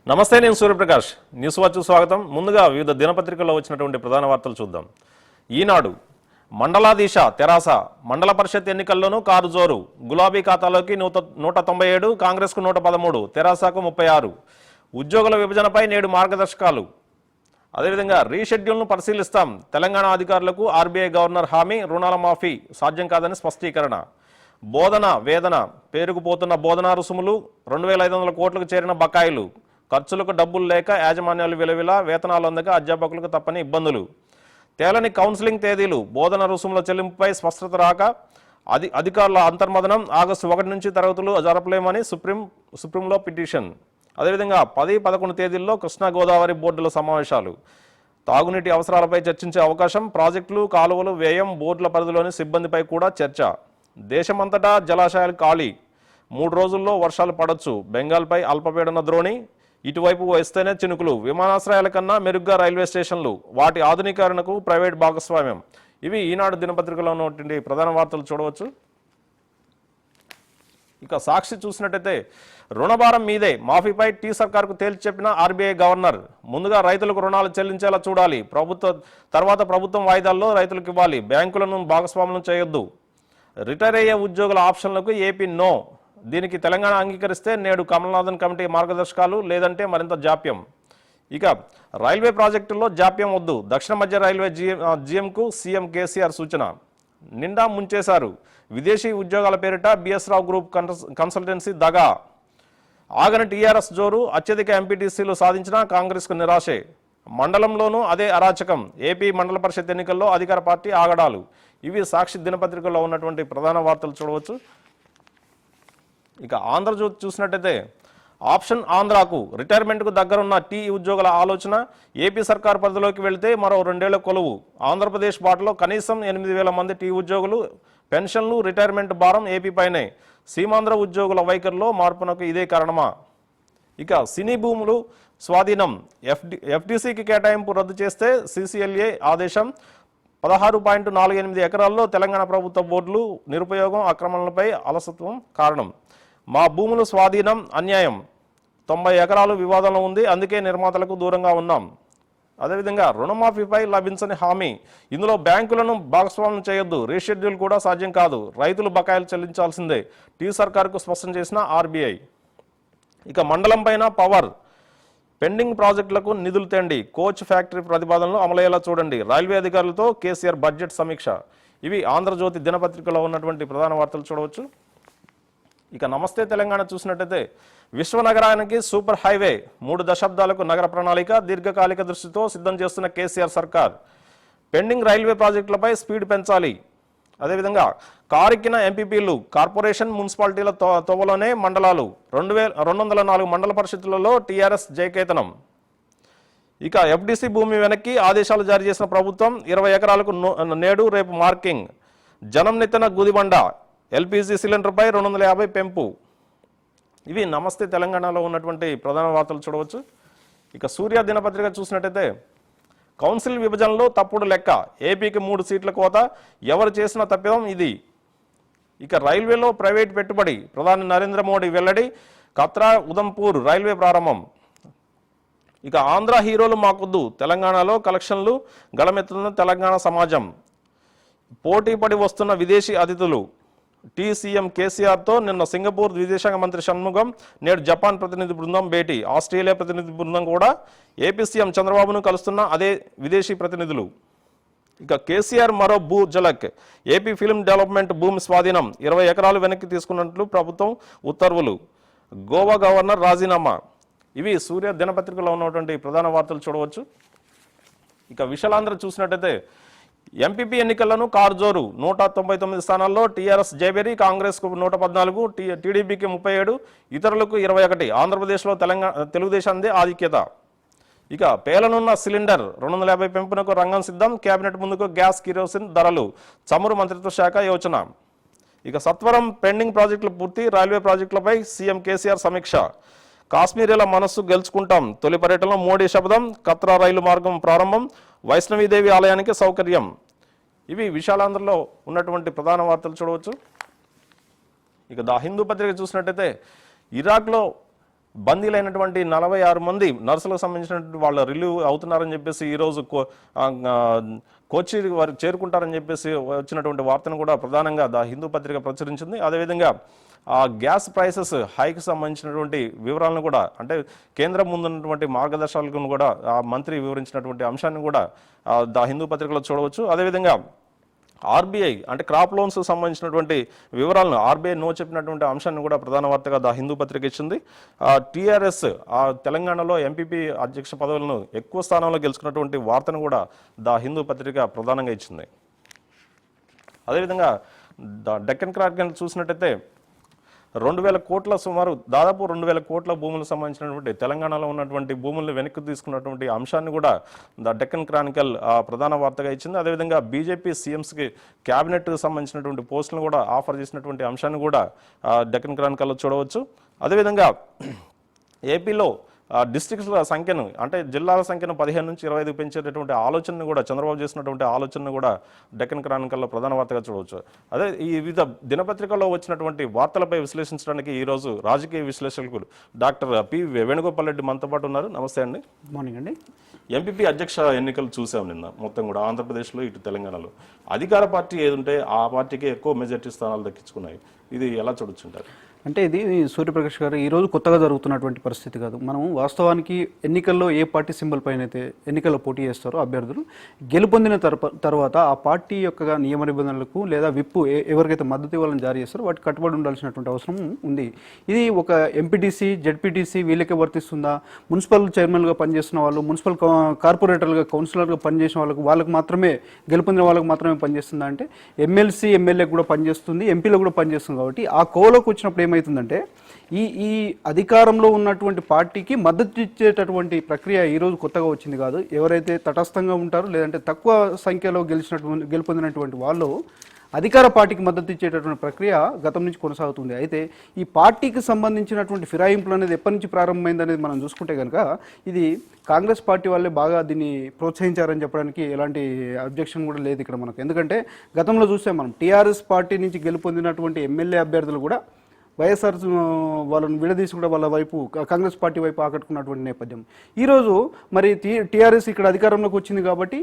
నమస్తే, నేను Suryaprakash. News watch స్వాగతం. ముందుగా వివిధ దినపత్రికల్లో వచ్చినటువంటి ప్రధాన వార్తలు చూద్దాం. ఈనాడు మండలాధీశ తెరాస మండల పరిషత్ ఎన్నికల్లోనూ కారు జోరు. గులాబీ ఖాతాలోకి 197, కాంగ్రెస్కు 113, తెరాసకు 36. ఉద్యోగుల విభజనపై నేడు మార్గదర్శకాలు. అదేవిధంగా రీషెడ్యూల్ను పరిశీలిస్తాం. తెలంగాణ అధికారులకు ఆర్బీఐ గవర్నర్ హామీ. రుణాల మాఫీ సాధ్యం కాదని స్పష్టీకరణ. బోధన వేదన. పేరుకుపోతున్న బోధనా రుసుములు. 2500 కోట్లకు చేరిన బకాయిలు. ఖర్చులకు డబ్బులు లేక యాజమాన్యాలు విలవిలా. వేతనాలు అందక అధ్యాపకులకు తప్పని ఇబ్బందులు. తేలని కౌన్సిలింగ్ తేదీలు. బోధన రుసుముల చెల్లింపుపై స్పష్టత రాక అధికారుల అంతర్మదనం. ఆగస్టు 1 నుంచి తరగతులు జరపలేమని సుప్రీంలో పిటిషన్. అదేవిధంగా 10, 11 తేదీల్లో కృష్ణా గోదావరి బోర్డుల సమావేశాలు. తాగునీటి అవసరాలపై చర్చించే అవకాశం. ప్రాజెక్టులు, కాలువలు, వ్యయం, బోర్డుల పరిధిలోని సిబ్బందిపై కూడా చర్చ. దేశమంతటా జలాశయాలు ఖాళీ. 3 రోజుల్లో వర్షాలు పడొచ్చు. బెంగాల్పై అల్పపీడన ద్రోణి. ఇటువైపు వస్తేనే చినుకులు. విమానాశ్రయాల కన్నా మెరుగ్గా రైల్వే స్టేషన్లు. వాటి ఆధునీకరణకు ప్రైవేట్ భాగస్వామ్యం. ఇవి ఈనాడు దినపత్రికలో ఉన్నటువంటి ప్రధాన వార్తలు చూడవచ్చు. ఇక సాక్షి చూసినట్టయితే రుణభారం మీదే, మాఫీపై టీ సర్కార్కు తేల్చి చెప్పిన ఆర్బీఐ గవర్నర్. ముందుగా రైతులకు రుణాలు చెల్లించేలా చూడాలి. తర్వాత ప్రభుత్వం వాయిదాల్లో రైతులకు ఇవ్వాలి. బ్యాంకులను భాగస్వామ్యం చేయొద్దు. రిటైర్ అయ్యే ఉద్యోగుల ఆప్షన్లకు ఏపీ నో. దీనికి తెలంగాణ అంగీకరిస్తే నేడు కమల్నాథన్ కమిటీ మార్గదర్శకాలు, లేదంటే మరింత జాప్యం. ఇక రైల్వే ప్రాజెక్టుల్లో జాప్యం వద్దు. దక్షిణ మధ్య రైల్వే జీఎంకు సీఎం కేసీఆర్ సూచన. నిండా ముంచేశారు. విదేశీ ఉద్యోగాల పేరిట బిఎస్ రావు గ్రూప్ కన్సల్టెన్సీ దగా. ఆగని టీఆర్ఎస్ జోరు. అత్యధిక ఎంపీటీసీలు సాధించిన కాంగ్రెస్కు నిరాశే. మండలంలోనూ అదే అరాచకం. ఏపీ మండల పరిషత్ ఎన్నికల్లో అధికార పార్టీ ఆగడాలు. ఇవి సాక్షి దినపత్రికల్లో ఉన్నటువంటి ప్రధాన వార్తలు చూడవచ్చు. ఇక ఆంధ్రజ్యోతి చూసినట్టయితే ఆప్షన్ ఆంధ్రాకు. రిటైర్మెంట్కు దగ్గరున్న టీ ఉద్యోగుల ఆలోచన. ఏపీ సర్కార్ పరిధిలోకి వెళితే మరో 2 ఏళ్ల కొలువు. ఆంధ్రప్రదేశ్ బాటలో కనీసం 8,000 మంది టీ ఉద్యోగులు. పెన్షన్లు, రిటైర్మెంట్ భారం ఏపీపైనే. సీమాంధ్ర ఉద్యోగుల వైఖరిలో మార్పునకు ఇదే కారణమా? ఇక సినీ భూములు స్వాధీనం. ఎఫ్డీసీకి కేటాయింపు రద్దు చేస్తే సీసీఎల్ఏ ఆదేశం. 16.48 ఎకరాల్లో తెలంగాణ ప్రభుత్వ బోర్డులు. నిరుపయోగం, అక్రమణలపై అలసత్వం కారణం. మా భూములు స్వాధీనం అన్యాయం. 90 ఎకరాలు వివాదంలో ఉంది. అందుకే నిర్మాతలకు దూరంగా ఉన్నాం. అదేవిధంగా రుణమాఫీపై లభించని హామీ. ఇందులో బ్యాంకులను భాగస్వామ్యం చేయొద్దు. రీషెడ్యూల్ కూడా సాధ్యం కాదు. రైతులు బకాయిలు చెల్లించాల్సిందే. టీ సర్కార్కు స్పష్టం చేసిన ఆర్బీఐ. ఇక మండలం పైన పవర్. పెండింగ్ ప్రాజెక్టులకు నిధులు తేండి. కోచ్ ఫ్యాక్టరీ ప్రతిపాదనలు అమలయ్యేలా చూడండి. రైల్వే అధికారులతో కేసీఆర్ బడ్జెట్ సమీక్ష. ఇవి ఆంధ్రజ్యోతి దినపత్రికలో ఉన్నటువంటి ప్రధాన వార్తలు చూడవచ్చు. ఇక నమస్తే తెలంగాణ చూసినట్టయితే విశ్వనగరానికి సూపర్ హైవే. 3 దశాబ్దాలకు నగర ప్రణాళిక. దీర్ఘకాలిక దృష్టితో సిద్ధం చేస్తున్న కేసీఆర్ సర్కార్. పెండింగ్ రైల్వే ప్రాజెక్టులపై స్పీడ్ పెంచాలి. అదేవిధంగా కారెక్కిన ఎంపీపీలు. కార్పొరేషన్, మున్సిపాలిటీల తోవలోనే మండలాలు. 204 మండల పరిషత్తులలో టీఆర్ఎస్ జయకేతనం. ఇక ఎఫ్డీసీ భూమి వెనక్కి ఆదేశాలు జారీ చేసిన ప్రభుత్వం. 20 ఎకరాలకు నేడు రేపు మార్కింగ్. జనం నెత్తిన గుదిబండ. ఎల్పీజీ సిలిండర్పై 250 పెంపు. ఇవి నమస్తే తెలంగాణలో ఉన్నటువంటి ప్రధాన వార్తలు చూడవచ్చు. ఇక సూర్య దినపత్రిక చూసినట్టయితే కౌన్సిల్ విభజనలో తప్పుడు లెక్క. ఏపీకి 3 సీట్ల కోత. ఎవరు చేసిన తప్పిదం ఇది. ఇక రైల్వేలో ప్రైవేట్ పెట్టుబడి. ప్రధాని నరేంద్ర మోడీ వెల్లడి. కత్రా ఉదంపూర్ రైల్వే ప్రారంభం. ఇక ఆంధ్ర హీరోలు మాకొద్దు. తెలంగాణలో కలెక్షన్లు గళమెత్తుతున్న తెలంగాణ సమాజం. పోటీ పడి వస్తున్న విదేశీ అతిథులు. సీఎం కేసీఆర్తో నిన్న సింగపూర్ విదేశాంగ మంత్రి షణ్ముగం. నేడు జపాన్ ప్రతినిధి బృందం భేటీ. ఆస్ట్రేలియా ప్రతినిధి బృందం కూడా ఏపీ సీఎం చంద్రబాబును కలుస్తున్న అదే విదేశీ ప్రతినిధులు. ఇక కేసీఆర్ మరో భూ జలక్. ఏపీ ఫిల్మ్ డెవలప్మెంట్ భూమి స్వాధీనం. 20 ఎకరాలు వెనక్కి తీసుకున్నట్లు ప్రభుత్వం ఉత్తర్వులు. గోవా గవర్నర్ రాజీనామా. ఇవి సూర్య దినపత్రికలో ఉన్నటువంటి ప్రధాన వార్తలు చూడవచ్చు. ఇక విశాలాంధ్ర చూసినట్టయితే ఎంపీపీ ఎన్నికలను కారుజోరు. 199 స్థానాల్లో టీఆర్ఎస్ జయబెరి. కాంగ్రెస్కు 114, టీడీపీకి 37, ఇతరులకు 21. ఆంధ్రప్రదేశ్లో తెలుగుదేశాందే ఆధిక్యత. ఇక పేలనున్న సిలిండర్ 250 పెంపునకు రంగం సిద్ధం. కేబినెట్ ముందుకు గ్యాస్, కిరోసిన్ ధరలు. చమురు మంత్రిత్వ శాఖ యోచన. ఇక సత్వరం పెండింగ్ ప్రాజెక్టులు పూర్తి. రైల్వే ప్రాజెక్టులపై సీఎం కేసీఆర్ సమీక్ష. కాశ్మీరీల మనస్సు గెలుచుకుంటాం. తొలి పర్యటనలో మోడీ శపథం. కత్రా రైలు మార్గం ప్రారంభం. వైష్ణవీదేవి ఆలయానికి సౌకర్యం. ఇవి విశాలాంధ్రలో ఉన్నటువంటి ప్రధాన వార్తలు చూడవచ్చు. ఇక ద హిందూ పత్రిక చూసినట్టయితే ఇరాక్లో బందీలైనటువంటి 46 మంది నర్సులకు సంబంధించినటువంటి వాళ్ళు రిలీవ్ అవుతున్నారని చెప్పేసి ఈరోజు కోచి వారు చేరుకుంటారని చెప్పేసి వచ్చినటువంటి వార్తను కూడా ప్రధానంగా ద హిందూ పత్రిక ప్రచురించింది. అదేవిధంగా ఆ గ్యాస్ ప్రైసెస్ హైక్ సంబంధించినటువంటి వివరాలను కూడా, అంటే కేంద్రం ముందున్నటువంటి మార్గదర్శకాలను కూడా ఆ మంత్రి వివరించినటువంటి అంశాన్ని కూడా ద హిందూ పత్రికలో చూడవచ్చు. అదేవిధంగా ఆర్బీఐ అంటే క్రాప్ లోన్స్ సంబంధించినటువంటి వివరాలను ఆర్బీఐ నో చెప్పినటువంటి అంశాన్ని కూడా ప్రధాన వార్తగా ద హిందూ పత్రిక ఇచ్చింది. టీఆర్ఎస్ తెలంగాణలో ఎంపీపీ అధ్యక్ష పదవులను ఎక్కువ స్థానంలో గెలుచుకున్నటువంటి వార్తను కూడా ద హిందూ పత్రిక ప్రధానంగా ఇచ్చింది. అదేవిధంగా ద డెక్కన్ క్రానికల్ చూసినట్టయితే 2000 కోట్ల సుమారు దాదాపు 2000 కోట్ల భూములకు సంబంధించినటువంటి తెలంగాణలో ఉన్నటువంటి భూములను వెనక్కి తీసుకున్నటువంటి అంశాన్ని కూడా ద డెక్కన్ క్రానికల్ ప్రధాన వార్తగా ఇచ్చింది. అదేవిధంగా బీజేపీ సీఎంస్కి క్యాబినెట్కి సంబంధించినటువంటి పోస్టులను కూడా ఆఫర్ చేసినటువంటి అంశాన్ని కూడా డెక్కన్ క్రానికల్లో చూడవచ్చు. అదేవిధంగా ఏపీలో డిస్ట్రిక్ట్ల సంఖ్యను, అంటే జిల్లాల సంఖ్యను 15 నుంచి 25 పెంచేటటువంటి ఆలోచనను కూడా చంద్రబాబు చేసినటువంటి ఆలోచనను కూడా డెక్కన్ క్రానికల్లో ప్రధాన వార్తగా చూడవచ్చు. అదే ఈ వివిధ దినపత్రికల్లో వచ్చినటువంటి వార్తలపై విశ్లేషించడానికి ఈరోజు రాజకీయ విశ్లేషకులు డాక్టర్ పి వేణుగోపాల్ రెడ్డి మనతో పాటు ఉన్నారు. నమస్తే అండి. మార్నింగ్ అండి. ఎంపీపీ అధ్యక్ష ఎన్నికలు చూసాం నిన్న మొత్తం కూడా ఆంధ్రప్రదేశ్లో ఇటు తెలంగాణలో. అధికార పార్టీ ఏది ఉంటే ఆ పార్టీకి ఎక్కువ మెజార్టీ స్థానాలు దక్కించుకున్నాయి. ఇది ఎలా చూడొచ్చుంటారు? అంటే ఇది సూర్యప్రకాష్ గారు ఈరోజు కొత్తగా జరుగుతున్నటువంటి పరిస్థితి కాదు. మనం వాస్తవానికి ఎన్నికల్లో ఏ పార్టీ సింబల్ పైన అయితే ఎన్నికల్లో పోటీ చేస్తారో అభ్యర్థులు గెలుపొందిన తర్వాత ఆ పార్టీ యొక్క నియమ నిబంధనలకు లేదా విప్పు ఎవరికైతే మద్దతు ఇవ్వాలని జారీ చేస్తారో వాటికి కట్టుబడి ఉండాల్సినటువంటి అవసరం ఉంది. ఇది ఒక ఎంపీటీసీ జెడ్పీటీసీ వీళ్ళకే వర్తిస్తుందా, మున్సిపల్ చైర్మన్గా పనిచేస్తున్న వాళ్ళు, మున్సిపల్ కార్పొరేటర్గా కౌన్సిలర్గా పనిచేసిన వాళ్ళకు మాత్రమే, గెలుపొందిన వాళ్ళకి మాత్రమే పనిచేస్తుందా అంటే ఎమ్మెల్సీ ఎమ్మెల్యేకి కూడా పనిచేస్తుంది, ఎంపీలో కూడా పనిచేస్తుంది. కాబట్టి ఆ కోలోకి వచ్చినప్పుడు ఏమవుతుందంటే ఈ అధికారంలో ఉన్నటువంటి పార్టీకి మద్దతు ఇచ్చేటటువంటి ప్రక్రియ ఈరోజు కొత్తగా వచ్చింది కాదు. ఎవరైతే తటస్థంగా ఉంటారో లేదంటే తక్కువ సంఖ్యలో గెలుపొందినటువంటి వాళ్ళు అధికార పార్టీకి మద్దతు ఇచ్చేటటువంటి ప్రక్రియ గతం నుంచి కొనసాగుతుంది. అయితే ఈ పార్టీకి సంబంధించినటువంటి ఫిరాయింపులు అనేది ఎప్పటి నుంచి ప్రారంభమైంది అనేది మనం చూసుకుంటే కనుక ఇది కాంగ్రెస్ పార్టీ వాళ్ళే బాగా దీన్ని ప్రోత్సహించారని చెప్పడానికి ఎలాంటి అబ్జెక్షన్ కూడా లేదు ఇక్కడ మనకు. ఎందుకంటే గతంలో చూసాం మనం టీఆర్ఎస్ పార్టీ నుంచి గెలుపొందినటువంటి ఎమ్మెల్యే అభ్యర్థులు కూడా వైఎస్ఆర్ వాళ్ళని విడదీసి కూడా వాళ్ళ వైపు కాంగ్రెస్ పార్టీ వైపు ఆకట్టుకున్నటువంటి నేపథ్యం. ఈరోజు మరి టీఆర్ఎస్ ఇక్కడ అధికారంలోకి వచ్చింది కాబట్టి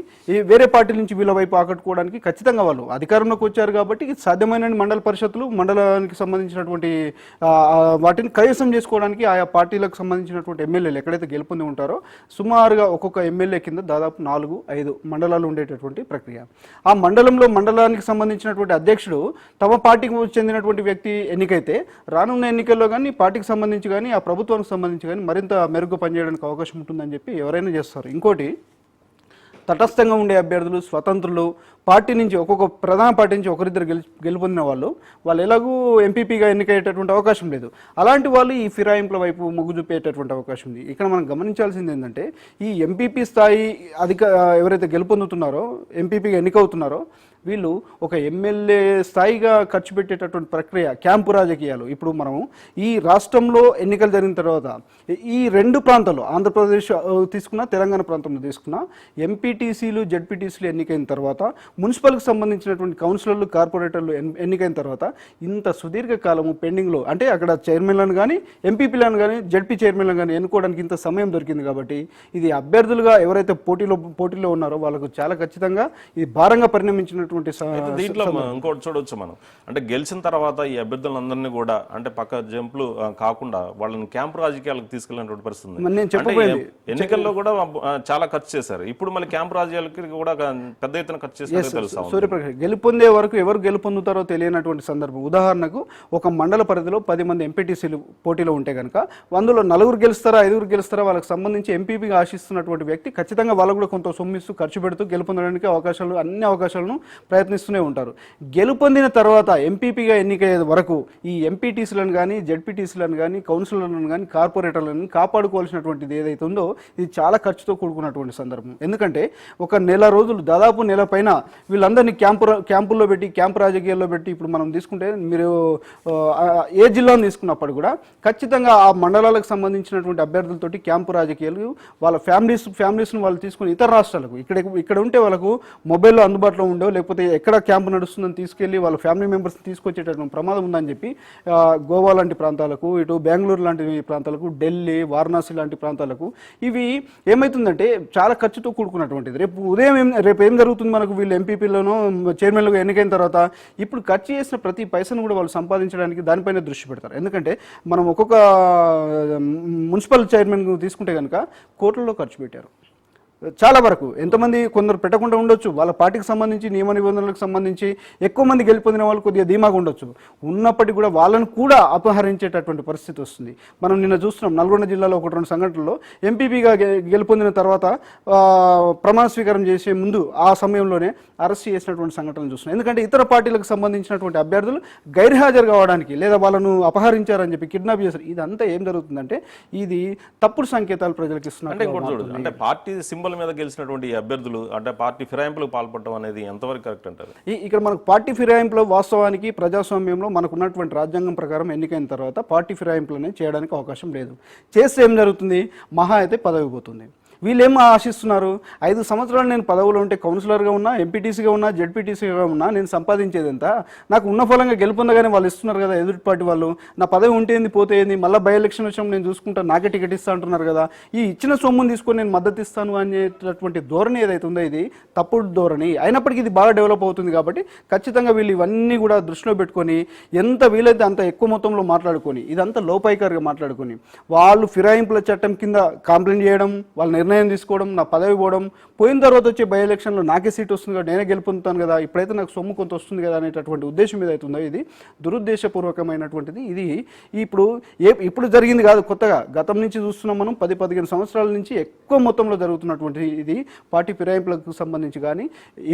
వేరే పార్టీల నుంచి వీళ్ళ వైపు ఆకట్టుకోవడానికి ఖచ్చితంగా వాళ్ళు అధికారంలోకి వచ్చారు కాబట్టి సాధ్యమైన మండల పరిషత్తులు, మండలానికి సంబంధించినటువంటి వాటిని కైవసం చేసుకోవడానికి ఆయా పార్టీలకు సంబంధించినటువంటి ఎమ్మెల్యేలు ఎక్కడైతే గెలుపొంది ఉంటారో సుమారుగా ఒక్కొక్క ఎమ్మెల్యే కింద దాదాపు 4-5 మండలాలు ఉండేటటువంటి ప్రక్రియ. ఆ మండలానికి సంబంధించినటువంటి అధ్యక్షుడు తమ పార్టీకి చెందినటువంటి వ్యక్తి ఎన్నికైతే రానున్న ఎన్నికల్లో కానీ పార్టీకి సంబంధించి కానీ ఆ ప్రభుత్వానికి సంబంధించి కానీ మరింత మెరుగ్గా పనిచేయడానికి అవకాశం ఉంటుందని చెప్పి ఎవరైనా చేస్తారు. ఇంకోటి, తటస్థంగా ఉండే అభ్యర్థులు, స్వతంత్రులు, పార్టీ నుంచి ఒక్కొక్క ప్రధాన పార్టీ నుంచి ఒకరిద్దరు గెలుపొందిన వాళ్ళు ఎలాగూ ఎంపీపీగా ఎన్నికయ్యేటటువంటి అవకాశం లేదు. అలాంటి వాళ్ళు ఈ ఫిరాయింపుల వైపు మొగ్గు చూపేటటువంటి అవకాశం ఉంది. ఇక్కడ మనం గమనించాల్సింది ఏంటంటే ఈ ఎంపీపీ స్థాయి ఎవరైతే గెలుపొందుతున్నారో, ఎంపీపీగా ఎన్నికవుతున్నారో వీళ్ళు ఒక ఎమ్మెల్యే స్థాయిగా ఖర్చు పెట్టేటటువంటి ప్రక్రియ, క్యాంపు రాజకీయాలు. ఇప్పుడు మనం ఈ రాష్ట్రంలో ఎన్నికలు జరిగిన తర్వాత ఈ రెండు ప్రాంతాల్లో, ఆంధ్రప్రదేశ్ తీసుకున్నా తెలంగాణ ప్రాంతంలో తీసుకున్నా, ఎంపీటీసీలు జెడ్పీటీసీలు ఎన్నికైన తర్వాత, మున్సిపల్కి సంబంధించినటువంటి కౌన్సిలర్లు కార్పొరేటర్లు ఎన్నికైన తర్వాత ఇంత సుదీర్ఘకాలము పెండింగ్లో, అంటే అక్కడ చైర్మన్లను కానీ ఎంపీపీలను కానీ జెడ్పీ చైర్మన్లను కానీ ఎన్నుకోవడానికి ఇంత సమయం దొరికింది. కాబట్టి ఇది అభ్యర్థులుగా ఎవరైతే పోటీలో ఉన్నారో వాళ్ళకు చాలా ఖచ్చితంగా ఇది భారంగా పరిణమించిన దీంట్లో ఇంకోటి చూడవచ్చు మనం. అంటే గెలిచిన తర్వాత ఈ అభ్యర్థులందరినీ కూడా అంటే పక్క జంపులు కాకుండా వాళ్ళని క్యాంపు రాజకీయాలకు తీసుకెళ్ళినటువంటి పరిస్థితి. ఎన్నికల్లో కూడా చాలా ఖర్చు చేశారు. ఇప్పుడు మళ్ళీ క్యాంపు రాజకీయాలకి కూడా పెద్ద ఎత్తున ఖర్చు చేశారు తెలుసా. సూర్యప్రకాష్ గెలుపొందే వరకు ఎవరు గెలుపొందుతారో తెలియనటువంటి సందర్భం. ఉదాహరణకు ఒక మండల పరిధిలో 10 మంది ఎంపీటీసీలు పోటీలో ఉంటే కనుక అందులో 4 గెలుస్తారా 5 గెలుస్తారా వాళ్ళకి సంబంధించి ఎంపీపీగా ఆశిస్తున్నటువంటి వ్యక్తి ఖచ్చితంగా వాళ్ళు కూడా కొంత సొమ్మిస్తూ ఖర్చు పెడుతూ గెలుపొందడానికి అన్ని అవకాశాలను ప్రయత్నిస్తూనే ఉంటారు. గెలుపొందిన తర్వాత ఎంపీపీగా ఎన్నికయ్యే వరకు ఈ ఎంపీటీసీలను కానీ జెడ్పీటీసీలను కానీ కౌన్సిలర్లను కానీ కార్పొరేటర్లను కాపాడుకోవాల్సినటువంటిది ఏదైతే ఉందో ఇది చాలా ఖర్చుతో కూడుకున్నటువంటి సందర్భం. ఎందుకంటే ఒక నెల రోజులు, దాదాపు నెల పైన వీళ్ళందరినీ క్యాంపుల్లో పెట్టి, క్యాంపు రాజకీయాల్లో పెట్టి, ఇప్పుడు మనం తీసుకుంటే మీరు ఏ జిల్లాను తీసుకున్నప్పుడు కూడా ఖచ్చితంగా ఆ మండలాలకు సంబంధించినటువంటి అభ్యర్థులతోటి క్యాంపు రాజకీయాలు, వాళ్ళ ఫ్యామిలీస్ను వాళ్ళు తీసుకుని ఇతర రాష్ట్రాలకు ఇక్కడ ఉంటే వాళ్ళకు మొబైల్లో అందుబాటులో ఉండవు, లేకపోతే లేకపోతే ఎక్కడ క్యాంపు నడుస్తుందని తీసుకెళ్ళి వాళ్ళ ఫ్యామిలీ మెంబర్స్ని తీసుకొచ్చేటటువంటి ప్రమాదం ఉందని చెప్పి గోవా లాంటి ప్రాంతాలకు, ఇటు బెంగళూరు లాంటి ప్రాంతాలకు, ఢిల్లీ, వారణాసి లాంటి ప్రాంతాలకు ఇవి ఏమవుతుందంటే చాలా ఖర్చుతో కూడుకున్నటువంటిది. రేపు ఏం జరుగుతుంది మనకు, వీళ్ళు ఎంపీపీలను చైర్మన్లుగా ఎన్నికైన తర్వాత ఇప్పుడు ఖర్చు చేసిన ప్రతి పైసను కూడా వాళ్ళు సంపాదించడానికి దానిపైన దృష్టి పెడతారు. ఎందుకంటే మనం ఒక్కొక్క మున్సిపల్ చైర్మన్ తీసుకుంటే కనుక కోట్లలో ఖర్చు పెట్టారు. చాలా వరకు ఎంతమంది, కొందరు పెట్టకుండా ఉండొచ్చు, వాళ్ళ పార్టీకి సంబంధించి నియమ నిబంధనలకు సంబంధించి ఎక్కువ మంది గెలుపొందిన వాళ్ళు కొద్దిగా ధీమాగా ఉండొచ్చు. ఉన్నప్పటికీ కూడా వాళ్ళను కూడా అపహరించేటటువంటి పరిస్థితి వస్తుంది. మనం నిన్న చూస్తున్నాం నల్గొండ జిల్లాలో 1-2 సంఘటనల్లో ఎంపీపీగా గెలుపొందిన తర్వాత ప్రమాణ స్వీకారం చేసే ముందు ఆ సమయంలోనే అరెస్ట్ చేసినటువంటి సంఘటనలు చూస్తున్నాం. ఎందుకంటే ఇతర పార్టీలకు సంబంధించినటువంటి అభ్యర్థులు గైర్హాజరు కావడానికి లేదా వాళ్ళను అపహరించారని చెప్పి కిడ్నాప్ చేశారు. ఇదంతా ఏం జరుగుతుందంటే ఇది తప్పుడు సంకేతాలు ప్రజలకు ఇస్తున్నారు. అంటే పార్టీ సింబల్ మీద గెలిచినటువంటి అభ్యర్థులు అంటే పార్టీ ఫిరాయింపులకు పాల్పడటం అనేది ఎంతవరకు కరెక్ట్ అంటారు? ఇక్కడ మనకు పార్టీ ఫిరాయింపులో వాస్తవానికి ప్రజాస్వామ్యంలో మనకు ఉన్నటువంటి రాజ్యాంగం ప్రకారం ఎన్నికైన తర్వాత పార్టీ ఫిరాయింపులనే చేయడానికి అవకాశం లేదు. చేస్తే ఏం జరుగుతుంది, మహా అయితే పదవి పోతుంది. వీళ్ళేం ఆశిస్తున్నారు, 5 సంవత్సరాలు నేను పదవులో ఉంటే కౌన్సిలర్గా ఉన్నా, ఎంపీటీసీగా ఉన్నా, జెడ్పీటీసీగా ఉన్నా నేను సంపాదించేది ఎంత, నాకు ఉన్న ఫలంగా గెలుపొందగానే వాళ్ళు ఇస్తున్నారు కదా ఎదుటి పార్టీ వాళ్ళు, నా పదవి ఉంటే ఏంది పోతే ఏంది, మళ్ళీ బై ఎలక్షన్ వచ్చినప్పుడు నేను చూసుకుంటా నాకే టికెట్ ఇస్తా అంటున్నారు కదా, ఈ ఇచ్చిన సొమ్మును తీసుకొని నేను మద్దతు ఇస్తాను అనేటటువంటి ధోరణి ఏదైతే ఉందో ఇది తప్పుడు ధోరణి. అయినప్పటికీ ఇది బాగా డెవలప్ అవుతుంది కాబట్టి ఖచ్చితంగా వీళ్ళు ఇవన్నీ కూడా దృష్టిలో పెట్టుకొని ఎంత వీలైతే అంత ఎక్కువ మొత్తంలో మాట్లాడుకొని ఇదంతా లోపాయికారిగా మాట్లాడుకొని వాళ్ళు ఫిరాయింపుల చట్టం కింద కంప్లైంట్ చేయడం, వాళ్ళ నిర్ణయం తీసుకోవడం, నా పదవి పోవడం, పోయిన తర్వాత వచ్చే బై ఎలక్షన్లో నాకే సీట్ వస్తుంది కదా, నేనే గెలుపొందుతాను కదా, ఇప్పుడైతే నాకు సొమ్ము కొంత వస్తుంది కదా అనేటటువంటి ఉద్దేశం మీద అవుతుందో ఇది దురుద్దేశపూర్వకమైనటువంటిది. ఇది ఇప్పుడు జరిగింది కాదు, కొత్తగా గతం నుంచి చూస్తున్నాం మనం. 10-15 సంవత్సరాల నుంచి ఎక్కువ మొత్తంలో జరుగుతున్నటువంటి ఇది పార్టీ ఫిరాయింపులకు సంబంధించి. కానీ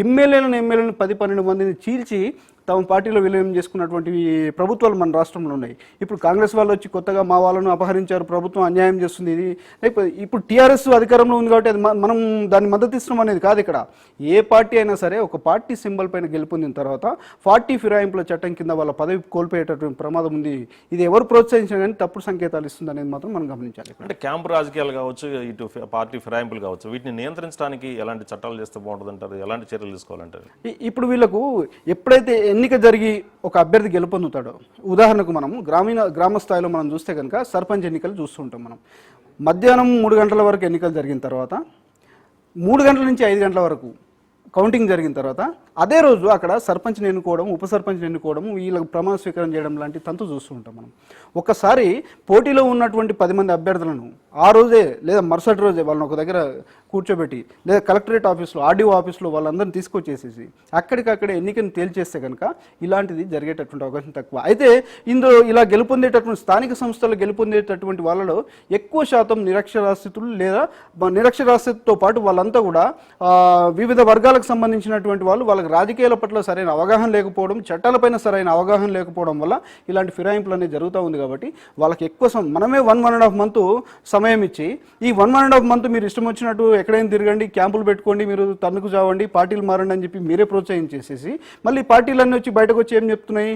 ఎమ్మెల్యేలను 10-12 మందిని చీల్చి తమ పార్టీలో విలీనం చేసుకున్నటువంటి ప్రభుత్వాలు మన రాష్ట్రంలో ఉన్నాయి. ఇప్పుడు కాంగ్రెస్ వాళ్ళు వచ్చి కొత్తగా మా వాళ్ళను అపహరించారు, ప్రభుత్వం అన్యాయం చేస్తుంది, ఇది లేకపోతే ఇప్పుడు టీఆర్ఎస్ అధికారంలో ఉంది కాబట్టి అది మనం దాన్ని మద్దతు ఇస్తున్నాం అనేది కాదు. ఇక్కడ ఏ పార్టీ అయినా సరే ఒక పార్టీ సింబల్ పైన గెలుపొందిన తర్వాత పార్టీ ఫిరాయింపుల చట్టం కింద వాళ్ళ పదవి కోల్పోయేటటువంటి ప్రమాదం ఉంది. ఇది ఎవరు ప్రోత్సహించినా కానీ తప్పుడు సంకేతాలు ఇస్తుంది అనేది మాత్రం మనం గమనించాలి. అంటే క్యాంపు రాజకీయాలు కావచ్చు, ఇటు పార్టీ ఫిరాయింపులు కావచ్చు, వీటిని నియంత్రించడానికి ఎలాంటి చట్టాలు చేస్తే బాగుంటుంది అంటారు, ఎలాంటి చర్యలు తీసుకోవాలంటారు? ఇప్పుడు వీళ్ళకు ఎప్పుడైతే ఎన్నిక జరిగి ఒక అభ్యర్థి గెలుపొందుతాడో, ఉదాహరణకు మనం గ్రామ స్థాయిలో మనం చూస్తే కనుక సర్పంచ్ ఎన్నికలు చూస్తుంటాం మనం. మధ్యాహ్నం 3 గంటల వరకు ఎన్నికలు జరిగిన తర్వాత 3 గంటల నుంచి 5 గంటల వరకు కౌంటింగ్ జరిగిన తర్వాత అదే రోజు అక్కడ సర్పంచ్ని ఎన్నుకోవడం, ఉప సర్పంచ్ని ఎన్నుకోవడం, వీళ్ళకి ప్రమాణ స్వీకారం చేయడం లాంటి తంతు చూస్తూ ఉంటాం మనం. ఒకసారి పోటీలో ఉన్నటువంటి 10 మంది అభ్యర్థులను ఆ రోజే లేదా మరుసటి రోజే వాళ్ళని ఒక దగ్గర కూర్చోబెట్టి లేదా కలెక్టరేట్ ఆఫీస్లో, ఆర్డీఓ ఆఫీస్లో వాళ్ళందరినీ తీసుకొచ్చేసేసి అక్కడికక్కడే ఎన్నికను తేల్చేస్తే కనుక ఇలాంటిది జరిగేటటువంటి అవకాశం తక్కువ. అయితే ఇందులో ఇలా గెలుపొందేటటువంటి స్థానిక సంస్థలు గెలుపొందేటటువంటి వాళ్ళలో ఎక్కువ శాతం నిరక్షరాస్యతులు లేదా నిరక్షరాస్యతతో పాటు వాళ్ళంతా కూడా వివిధ వర్గాలకు సంబంధించినటువంటి వాళ్ళు, వాళ్ళకి రాజకీయాల పట్ల సరైన అవగాహన లేకపోవడం, చట్టాలపైన సరైన అవగాహన లేకపోవడం వల్ల ఇలాంటి ఫిరాయింపులు అనేది జరుగుతూ ఉంది. కాబట్టి వాళ్ళకి ఎక్కువ మనమే 1.5 మంత్ సమయం ఇచ్చి ఈ 1.5 మంత్ మీరు ఇష్టం వచ్చినట్టు ఎక్కడైనా తిరగండి, క్యాంపులు పెట్టుకోండి, మీరు తన్నుకు చావండి, పార్టీలు మారండి అని చెప్పి మీరే ప్రోత్సహించేసేసి మళ్ళీ పార్టీలన్నీ వచ్చి బయటకు వచ్చి ఏం చెప్తున్నాయి,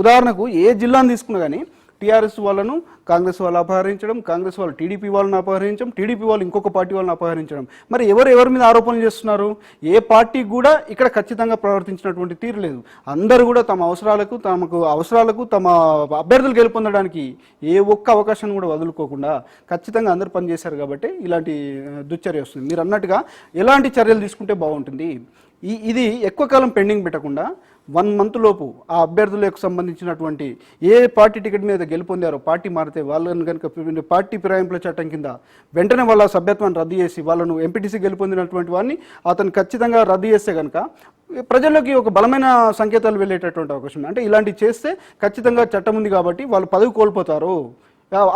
ఉదాహరణకు ఏ జిల్లాను తీసుకున్నా కానీ టీఆర్ఎస్ వాళ్ళను కాంగ్రెస్ వాళ్ళు అపహరించడం, కాంగ్రెస్ వాళ్ళు టీడీపీ వాళ్ళని అపహరించడం, టీడీపీ వాళ్ళు ఇంకొక పార్టీ వాళ్ళని అపహరించడం. మరి ఎవరి మీద ఆరోపణలు చేస్తున్నారు? ఏ పార్టీ కూడా ఇక్కడ ఖచ్చితంగా ప్రవర్తించినటువంటి తీరు లేదు. అందరూ కూడా తమ అవసరాలకు తమ అభ్యర్థులు గెలుపొందడానికి ఏ ఒక్క అవకాశాన్ని కూడా వదులుకోకుండా ఖచ్చితంగా అందరూ పనిచేశారు. కాబట్టి ఇలాంటి దుశ్చర్య వస్తుంది. మీరు అన్నట్టుగా ఎలాంటి చర్యలు తీసుకుంటే బాగుంటుంది, ఇది ఎక్కువ కాలం పెండింగ్ పెట్టకుండా 1 మంత్ లోపు ఆ అభ్యర్థులకు సంబంధించినటువంటి ఏ పార్టీ టికెట్ మీద గెలుపొందారో పార్టీ మారితే వాళ్ళని కనుక పార్టీ ఫిరాయింపుల చట్టం కింద వెంటనే వాళ్ళ సభ్యత్వాన్ని రద్దు చేసి వాళ్ళను ఎంపీటీసీ గెలుపొందినటువంటి వాడిని అతను ఖచ్చితంగా రద్దు చేస్తే కనుక ప్రజల్లోకి ఒక బలమైన సంకేతాలు వెళ్ళేటటువంటి అవకాశం ఉంది. అంటే ఇలాంటివి చేస్తే ఖచ్చితంగా చట్టం ఉంది కాబట్టి వాళ్ళు పదవి కోల్పోతారు,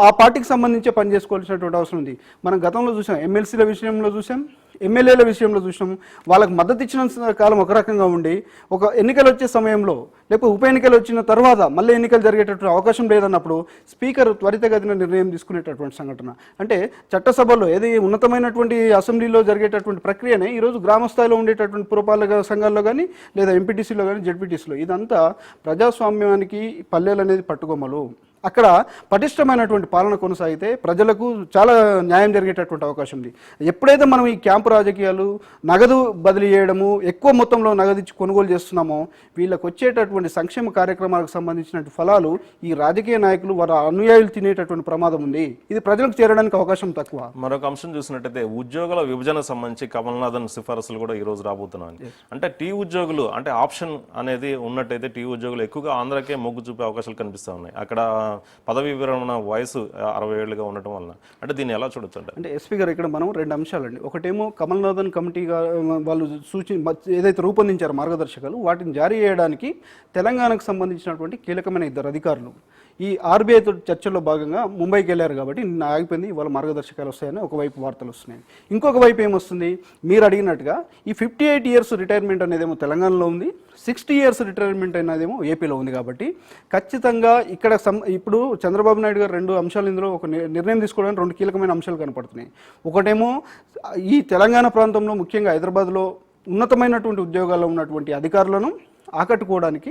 ఆ పార్టీకి సంబంధించే పని చేసుకోవాల్సినటువంటి అవసరం ఉంది. మనం గతంలో చూసాం, ఎమ్మెల్సీల విషయంలో చూసాం, ఎమ్మెల్యేల విషయంలో చూసాం. వాళ్ళకి మద్దతు ఇచ్చిన కాలం ఒక రకంగా ఉండి ఒక ఎన్నికలు వచ్చే సమయంలో లేకపోతే ఉప ఎన్నికలు వచ్చిన తర్వాత మళ్ళీ ఎన్నికలు జరిగేటటువంటి అవకాశం లేదన్నప్పుడు స్పీకర్ త్వరితగతిన నిర్ణయం తీసుకునేటటువంటి సంఘటన. అంటే చట్టసభలో ఏది ఉన్నతమైనటువంటి అసెంబ్లీలో జరిగేటటువంటి ప్రక్రియనే ఈరోజు గ్రామ స్థాయిలో ఉండేటటువంటి పురపాలక సంఘాల్లో కానీ లేదా ఎంపీటీసీలో కానీ జెడ్పీటీసీలో. ఇదంతా ప్రజాస్వామ్యానికి పల్లెలు అనేది పట్టుకొమ్మలు. అక్కడ పటిష్టమైనటువంటి పాలన కొనసాగితే ప్రజలకు చాలా న్యాయం జరిగేటటువంటి అవకాశం ఉంది. ఎప్పుడైతే మనం ఈ క్యాంపు రాజకీయాలు, నగదు బదిలీ చేయడము, ఎక్కువ మొత్తంలో నగదు ఇచ్చి కొనుగోలు చేస్తున్నామో వీళ్ళకు వచ్చేటటువంటి సంక్షేమ కార్యక్రమాలకు సంబంధించిన ఫలాలు ఈ రాజకీయ నాయకులు వారి అనుయాయులు తినేటటువంటి ప్రమాదం ఉంది. ఇది ప్రజలకు చేరడానికి అవకాశం తక్కువ. మరొక అంశం చూసినట్టయితే ఉద్యోగుల విభజనకు సంబంధించి కమల్నాథన్ సిఫారసులు కూడా ఈ రోజు రాబోతున్నాయి. అంటే టీ ఉద్యోగులు అంటే ఆప్షన్ అనేది ఉన్నట్టయితే టీ ఉద్యోగులు ఎక్కువగా ఆంధ్రాకే మొగ్గు చూపే అవకాశాలు కనిపిస్తూ ఉన్నాయి. అక్కడ పదవి విరమణ వయసు 60 ఏళ్ళుగా ఉండటం వలన అంటే దీన్ని ఎలా చూడొచ్చు అంటే ఎస్పీ గారు ఇక్కడ మనం 2 అంశాలండి. ఒకటేమో కమల్నాథన్ కమిటీ వాళ్ళు ఏదైతే రూపొందించారో మార్గదర్శకాలు వాటిని జారీ చేయడానికి తెలంగాణకు సంబంధించినటువంటి కీలకమైన 2 అధికారులు ఈ ఆర్బీఐతో చర్చల్లో భాగంగా ముంబైకి వెళ్ళారు కాబట్టి నిన్న ఆగిపోయింది. ఇవాళ మార్గదర్శకాలు వస్తాయని ఒకవైపు వార్తలు వస్తున్నాయి. ఇంకొక వైపు ఏమొస్తుంది, మీరు అడిగినట్టుగా ఈ 58 ఇయర్స్ రిటైర్మెంట్ అనేదేమో తెలంగాణలో ఉంది, 60 ఇయర్స్ రిటైర్మెంట్ అనేదేమో ఏపీలో ఉంది. కాబట్టి ఖచ్చితంగా ఇక్కడ ఇప్పుడు చంద్రబాబు నాయుడు గారు 2 అంశాలు ఇందులో ఒక నిర్ణయం తీసుకోవడానికి 2 కీలకమైన అంశాలు కనపడుతున్నాయి. ఒకటేమో ఈ తెలంగాణ ప్రాంతంలో ముఖ్యంగా హైదరాబాద్లో ఉన్నతమైనటువంటి ఉద్యోగాల్లో ఉన్నటువంటి అధికారులను ఆకట్టుకోవడానికి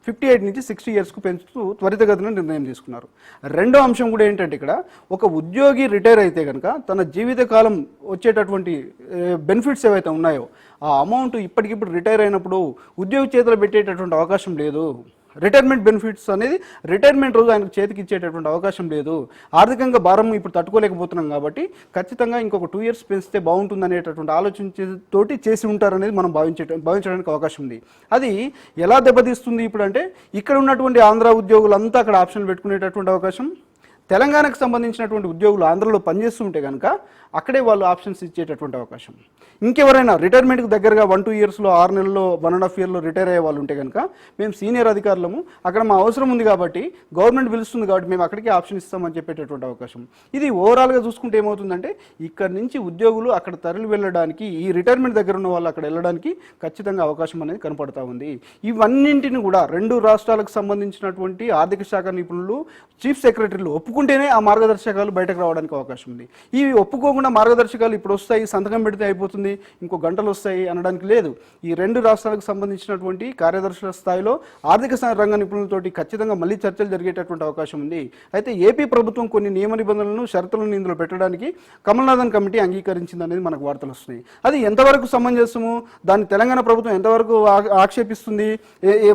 58 నుంచి 60 ఇయర్స్కు పెంచుతూ త్వరితగతిన నిర్ణయం తీసుకున్నారు. రెండో అంశం కూడా ఏంటంటే ఇక్కడ ఒక ఉద్యోగి రిటైర్ అయితే కనుక తన జీవితకాలం వచ్చేటటువంటి బెనిఫిట్స్ ఏవైతే ఉన్నాయో ఆ అమౌంట్ ఇప్పటికిప్పుడు రిటైర్ అయినప్పుడు ఉద్యోగి చేతిలో పెట్టేటటువంటి అవకాశం లేదు. రిటైర్మెంట్ బెనిఫిట్స్ అనేది రిటైర్మెంట్ రోజు ఆయనకు చేతికి ఇచ్చేటటువంటి అవకాశం లేదు. ఆర్థికంగా భారం ఇప్పుడు తట్టుకోలేకపోతున్నాం కాబట్టి ఖచ్చితంగా ఇంకొక 2 ఇయర్స్ పెంచితే బాగుంటుంది అనేటటువంటి ఆలోచనతోటి చేసి ఉంటారనేది మనం భావించడానికి అవకాశం ఉంది. అది ఎలా దెబ్బతీస్తుంది ఇప్పుడు అంటే ఇక్కడ ఉన్నటువంటి ఆంధ్ర ఉద్యోగులంతా అక్కడ ఆప్షన్లు పెట్టుకునేటటువంటి అవకాశం, తెలంగాణకు సంబంధించినటువంటి ఉద్యోగులు ఆంధ్రలో పనిచేస్తుంటే కనుక అక్కడే వాళ్ళు ఆప్షన్స్ ఇచ్చేటటువంటి అవకాశం. ఇంకెవరైనా రిటైర్మెంట్కి దగ్గరగా 1-2 ఇయర్స్లో 6 నెలల్లో 1.5 ఇయర్లో రిటైర్ అయ్యే వాళ్ళు ఉంటే కనుక మేము సీనియర్ అధికారులము అక్కడ మా అవసరం ఉంది కాబట్టి గవర్నమెంట్ పిలుస్తుంది కాబట్టి మేము అక్కడికి ఆప్షన్ ఇస్తామని చెప్పేటటువంటి అవకాశం. ఇది ఓవరాల్గా చూసుకుంటే ఏమవుతుందంటే ఇక్కడ నుంచి ఉద్యోగులు అక్కడ తరలి వెళ్ళడానికి, ఈ రిటైర్మెంట్ దగ్గర ఉన్న వాళ్ళు అక్కడ వెళ్ళడానికి ఖచ్చితంగా అవకాశం అనేది కనపడతా ఉంది. ఇవన్నింటిని కూడా 2 రాష్ట్రాలకు సంబంధించినటువంటి ఆర్థిక శాఖ నిపుణులు, చీఫ్ సెక్రటరీలు ఒప్పుకుంటేనే ఆ మార్గదర్శకాలు బయటకు రావడానికి అవకాశం ఉంది. ఇవి ఒప్పుకోకుండా మార్గదర్శకాలు ఇప్పుడు వస్తాయి, సంతకం పెడితే అయిపోతుంది, ఇంకో గంటలు వస్తాయి అనడానికి లేదు. ఈ 2 రాష్ట్రాలకు సంబంధించినటువంటి కార్యదర్శుల స్థాయిలో ఆర్థిక రంగ నిపుణులతోటి ఖచ్చితంగా మళ్ళీ చర్చలు జరిగేటటువంటి అవకాశం ఉంది. అయితే ఏపీ ప్రభుత్వం కొన్ని నియమ నిబంధనలను, షరతులను ఇందులో పెట్టడానికి కమల్నాథన్ కమిటీ అంగీకరించింది అనేది మనకు వార్తలు వస్తున్నాయి. అది ఎంతవరకు సమంజసము, దాన్ని తెలంగాణ ప్రభుత్వం ఎంతవరకు ఆక్షేపిస్తుంది,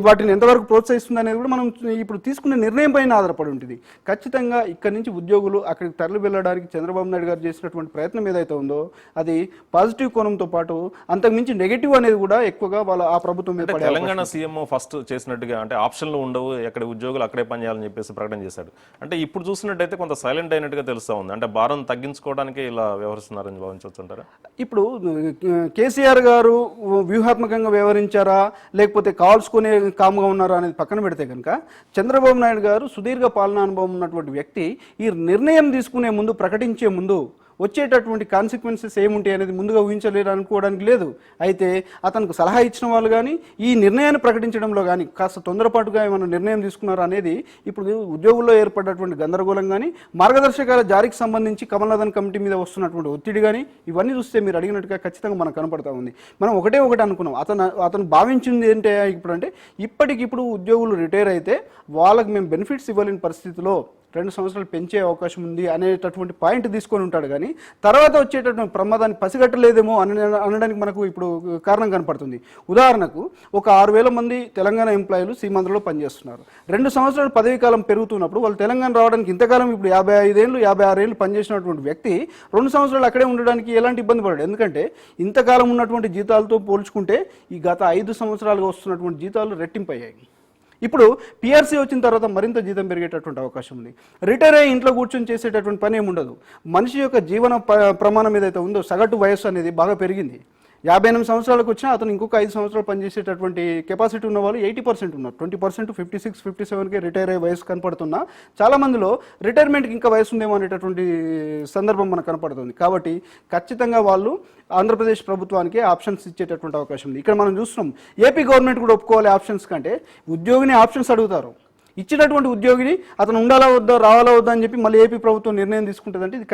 వాటిని ఎంతవరకు ప్రోత్సహిస్తుంది అనేది కూడా మనం ఇప్పుడు తీసుకునే నిర్ణయం పైన ఆధారపడి ఉంటుంది. ఖచ్చితంగా ఇక్కడి నుంచి ఉద్యోగులు అక్కడికి తరలి వెళ్ళడానికి చంద్రబాబు నాయుడు గారు చేసినటువంటి ప్రయత్నం ఏదైతే ఉందో అది పాజిటివ్ కోణంతో పాటు అంతకుమించి నెగిటివ్ అనేది కూడా ఎక్కువగా వాళ్ళ ఆ ప్రభుత్వం మీద పడే. తెలంగాణ సీఎం ఫస్ట్ చేసినట్టుగా అంటే ఆప్షన్లు ఉండవు, ఎక్కడ ఉద్యోగులు అక్కడే పనిచేయాలని చెప్పేసి ప్రకటన చేశాడు. అంటే ఇప్పుడు చూసినట్టయితే కొంత సైలెంట్ అయినట్టుగా తెలుస్తూ ఉంది. అంటే భారం తగ్గించుకోవడానికి ఇలా వ్యవహరిస్తున్నారని భావించవచ్చుంటారా? ఇప్పుడు కేసీఆర్ గారు వ్యూహాత్మకంగా వ్యవహరించారా లేకపోతే కాల్చుకునే కాముగా ఉన్నారా అనేది పక్కన పెడితే కనుక చంద్రబాబు నాయుడు గారు సుదీర్ఘ పాలనా అనుభవం ఉన్నటువంటి వ్యక్తి ఈ నిర్ణయం తీసుకునే ముందు, ప్రకటించే ముందు వచ్చేటటువంటి కాన్సిక్వెన్సెస్ ఏముంటాయి అనేది ముందుగా ఊహించలేరు అనుకోవడానికి లేదు. అయితే అతనికి సలహా ఇచ్చిన వాళ్ళు కానీ ఈ నిర్ణయాన్ని ప్రకటించడంలో కానీ కాస్త తొందరపాటుగా ఏమైనా నిర్ణయం తీసుకున్నారు అనేది ఇప్పుడు ఉద్యోగుల్లో ఏర్పడినటువంటి గందరగోళం కానీ, మార్గదర్శకాల జారీకి సంబంధించి కమల్నాథన్ కమిటీ మీద వస్తున్నటువంటి ఒత్తిడి కానీ ఇవన్నీ చూస్తే మీరు అడిగినట్టుగా ఖచ్చితంగా మనకు కనపడతా ఉంది. మనం ఒకటే అనుకున్నాం, అతను భావించింది ఏంటి ఇప్పుడు అంటే ఇప్పటికిప్పుడు ఉద్యోగులు రిటైర్ అయితే వాళ్ళకి మేము బెనిఫిట్స్ ఇవ్వలేని పరిస్థితిలో 2 సంవత్సరాలు పెంచే అవకాశం ఉంది అనేటటువంటి పాయింట్ తీసుకొని ఉంటాడు. కానీ తర్వాత వచ్చేటటువంటి ప్రమాదాన్ని పసిగట్టలేదేమో అనడానికి మనకు ఇప్పుడు కారణం కనపడుతుంది. ఉదాహరణకు ఒక 6,000 మంది తెలంగాణ ఎంప్లాయీలు సీమాంధ్రలో పనిచేస్తున్నారు. 2 సంవత్సరాలు పదవీ కాలం పెరుగుతున్నప్పుడు వాళ్ళు తెలంగాణ రావడానికి ఇంతకాలం ఇప్పుడు 55 ఏళ్ళు 56 ఏళ్ళు పనిచేసినటువంటి వ్యక్తి 2 సంవత్సరాలు అక్కడే ఉండడానికి ఎలాంటి ఇబ్బంది పడాడు. ఎందుకంటే ఇంతకాలం ఉన్నటువంటి జీతాలతో పోల్చుకుంటే ఈ గత 5 సంవత్సరాలుగా వస్తున్నటువంటి జీతాలు రెట్టింపు అయ్యాయి. ఇప్పుడు పిఆర్సీ వచ్చిన తర్వాత మరింత జీతం పెరిగేటటువంటి అవకాశం ఉంది. రిటైర్ అయ్యి ఇంట్లో కూర్చొని చేసేటటువంటి పని ఏమి ఉండదు. మనిషి యొక్క జీవన ప్రమాణం ఏదైతే ఉందో సగటు వయస్సు అనేది బాగా పెరిగింది. 58 సంవత్సరాలకు వచ్చినా అతను ఇంకొక 5 సంవత్సరాలు పనిచేసేటటువంటి కెపాసిటీ ఉన్న వాళ్ళు 80% ఉన్నారు. 20% 56, 57కే రిటైర్ అయ్యే వయసు కనపడుతున్నా చాలా మందిలో రిటైర్మెంట్కి ఇంకా వయసు ఉందేమో అనేటటువంటి సందర్భం మనకు కనపడుతుంది. కాబట్టి ఖచ్చితంగా వాళ్ళు ఆంధ్రప్రదేశ్ ప్రభుత్వానికి ఆప్షన్స్ ఇచ్చేటటువంటి అవకాశం ఉంది. ఇక్కడ మనం చూస్తున్నాం ఏపీ గవర్నమెంట్ కూడా ఒప్పుకోవాలి ఆప్షన్స్ కంటే ఉద్యోగిని ఆప్షన్స్ అడుగుతారు. ఇచ్చినటువంటి ఉద్యోగిని అతను ఉండాలా వద్దా రావాలా వద్దా అని చెప్పి మళ్ళీ ఏపీ ప్రభుత్వం నిర్ణయం తీసుకుంటుందంటే ఇది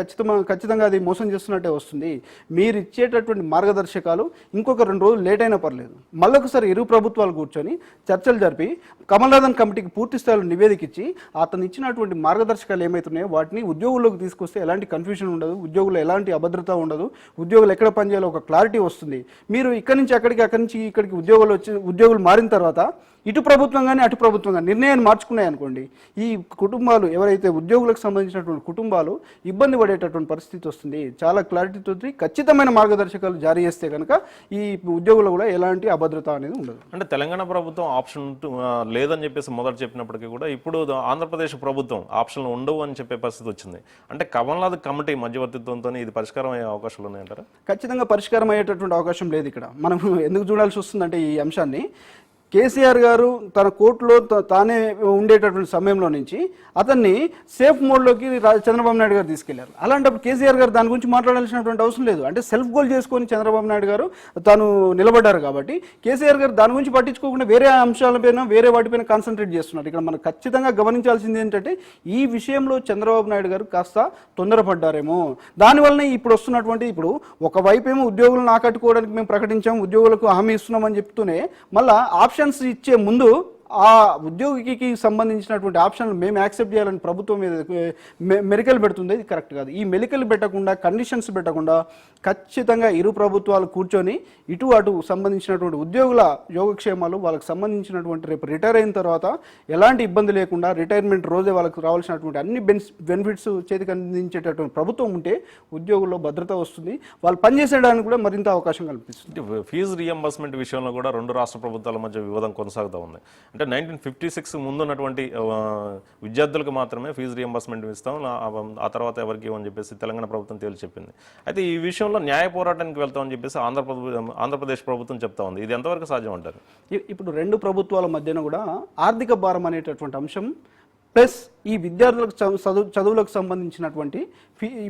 ఖచ్చితంగా అది మోసం చేస్తున్నట్టే వస్తుంది. మీరు ఇచ్చేటటువంటి మార్గదర్శకాలు ఇంకొక 2 రోజులు లేట్ అయినా పర్లేదు, మళ్ళొకసారి ఇరు ప్రభుత్వాలు కూర్చొని చర్చలు జరిపి కమల్నాథన్ కమిటీకి పూర్తి స్థాయిలో నివేదిక ఇచ్చి అతను ఇచ్చినటువంటి మార్గదర్శకాలు ఏమైతున్నాయో వాటిని ఉద్యోగుల్లోకి తీసుకొస్తే ఎలాంటి కన్ఫ్యూజన్ ఉండదు, ఉద్యోగులు ఎలాంటి అభద్రత ఉండదు, ఉద్యోగులు ఎక్కడ పనిచేయాలో ఒక క్లారిటీ వస్తుంది. మీరు ఇక్కడి నుంచి అక్కడికి, అక్కడి నుంచి ఇక్కడికి ఉద్యోగులు మారిన తర్వాత ఇటు ప్రభుత్వం కానీ అటు ప్రభుత్వం కానీ నిర్ణయాన్ని మార్చుకున్నాయి అనుకోండి, ఈ కుటుంబాలు ఎవరైతే ఉద్యోగులకు సంబంధించినటువంటి కుటుంబాలు ఇబ్బంది పడేటటువంటి పరిస్థితి వస్తుంది. చాలా క్లారిటీతో ఖచ్చితమైన మార్గదర్శకాలు జారీ చేస్తే కనుక ఈ ఉద్యోగులు కూడా ఎలాంటి అభద్రత అనేది ఉండదు. అంటే తెలంగాణ ప్రభుత్వం ఆప్షన్ లేదని చెప్పేసి మొదట చెప్పినప్పటికీ కూడా ఇప్పుడు ఆంధ్రప్రదేశ్ ప్రభుత్వం ఆప్షన్లు ఉండవు అని చెప్పే పరిస్థితి వచ్చింది. అంటే కమల్నాథ్ కమిటీ మధ్యవర్తిత్వంతో ఇది పరిష్కారం అయ్యే అవకాశాలు ఉన్నాయంటారా? ఖచ్చితంగా పరిష్కారం అయ్యేటటువంటి అవకాశం లేదు. ఇక్కడ మనం ఎందుకు చూడాల్సి వస్తుందంటే ఈ అంశాన్ని, కేసీఆర్ గారు తన కోర్టులో తానే ఉండేటటువంటి సమయంలో నుంచి అతన్ని సేఫ్ మోడ్లోకి చంద్రబాబు నాయుడు గారు తీసుకెళ్లారు. అలాంటప్పుడు కేసీఆర్ గారు దాని గురించి మాట్లాడాల్సినటువంటి అవసరం లేదు. అంటే సెల్ఫ్ గోల్ చేసుకొని చంద్రబాబు నాయుడు గారు తాను నిలబడ్డారు కాబట్టి కేసీఆర్ గారు దాని గురించి పట్టించుకోకుండా వేరే అంశాలపైన వేరే వాటిపైన కాన్సన్ట్రేట్ చేస్తున్నారు. ఇక్కడ మనం ఖచ్చితంగా గమనించాల్సింది ఏంటంటే ఈ విషయంలో చంద్రబాబు నాయుడు గారు కాస్త తొందరపడ్డారేమో. దానివల్లనే ఇప్పుడు వస్తున్నటువంటి ఇప్పుడు ఒకవైపు ఏమో ఉద్యోగులను ఆకట్టుకోవడానికి మేము ప్రకటించాం, ఉద్యోగులకు హామీ ఇస్తున్నామని చెప్తూనే మళ్ళీ ఆప్షన్స్ ఇచ్చే ముందు ఆ ఉద్యోగికి సంబంధించినటువంటి ఆప్షన్లు మేము యాక్సెప్ట్ చేయాలని ప్రభుత్వం మీద మెలికలు పెడుతుంది. ఇది కరెక్ట్ కాదు. ఈ మెలికలు పెట్టకుండా, కండిషన్స్ పెట్టకుండా ఖచ్చితంగా ఇరు ప్రభుత్వాలు కూర్చొని ఇటు అటు సంబంధించినటువంటి ఉద్యోగుల యోగక్షేమాలు, వాళ్ళకి సంబంధించినటువంటి రేపు రిటైర్ అయిన తర్వాత ఎలాంటి ఇబ్బంది లేకుండా రిటైర్మెంట్ రోజే వాళ్ళకి రావాల్సినటువంటి అన్ని బెనిఫిట్స్ చేతికి అందించేటటువంటి ప్రభుత్వం ఉంటే ఉద్యోగుల్లో భద్రత వస్తుంది, వాళ్ళు పనిచేసేయడానికి కూడా మరింత అవకాశం కల్పిస్తుంది. ఫీజు రియంబర్స్మెంట్ విషయంలో కూడా 2 రాష్ట్ర ప్రభుత్వాల మధ్య వివాదం కొనసాగుతూ ఉంది. అంటే 1956 ముందు ఉన్నటువంటి విద్యార్థులకు మాత్రమే ఫీజు రియంబర్స్మెంట్ ఇస్తాం, ఆ తర్వాత ఎవరికి ఇవ్వని చెప్పేసి తెలంగాణ ప్రభుత్వం తేల్చి చెప్పింది. అయితే ఈ విషయంలో న్యాయ పోరాటానికి వెళ్తామని చెప్పేసి ఆంధ్రప్రదేశ్ ప్రభుత్వం చెప్తా ఉంది. ఇది ఎంతవరకు సాధ్యం అంటారు? ఇప్పుడు 2 ప్రభుత్వాల మధ్యన కూడా ఆర్థిక భారం అనేటటువంటి అంశం ప్లస్ ఈ విద్యార్థులకు చదువులకు సంబంధించినటువంటి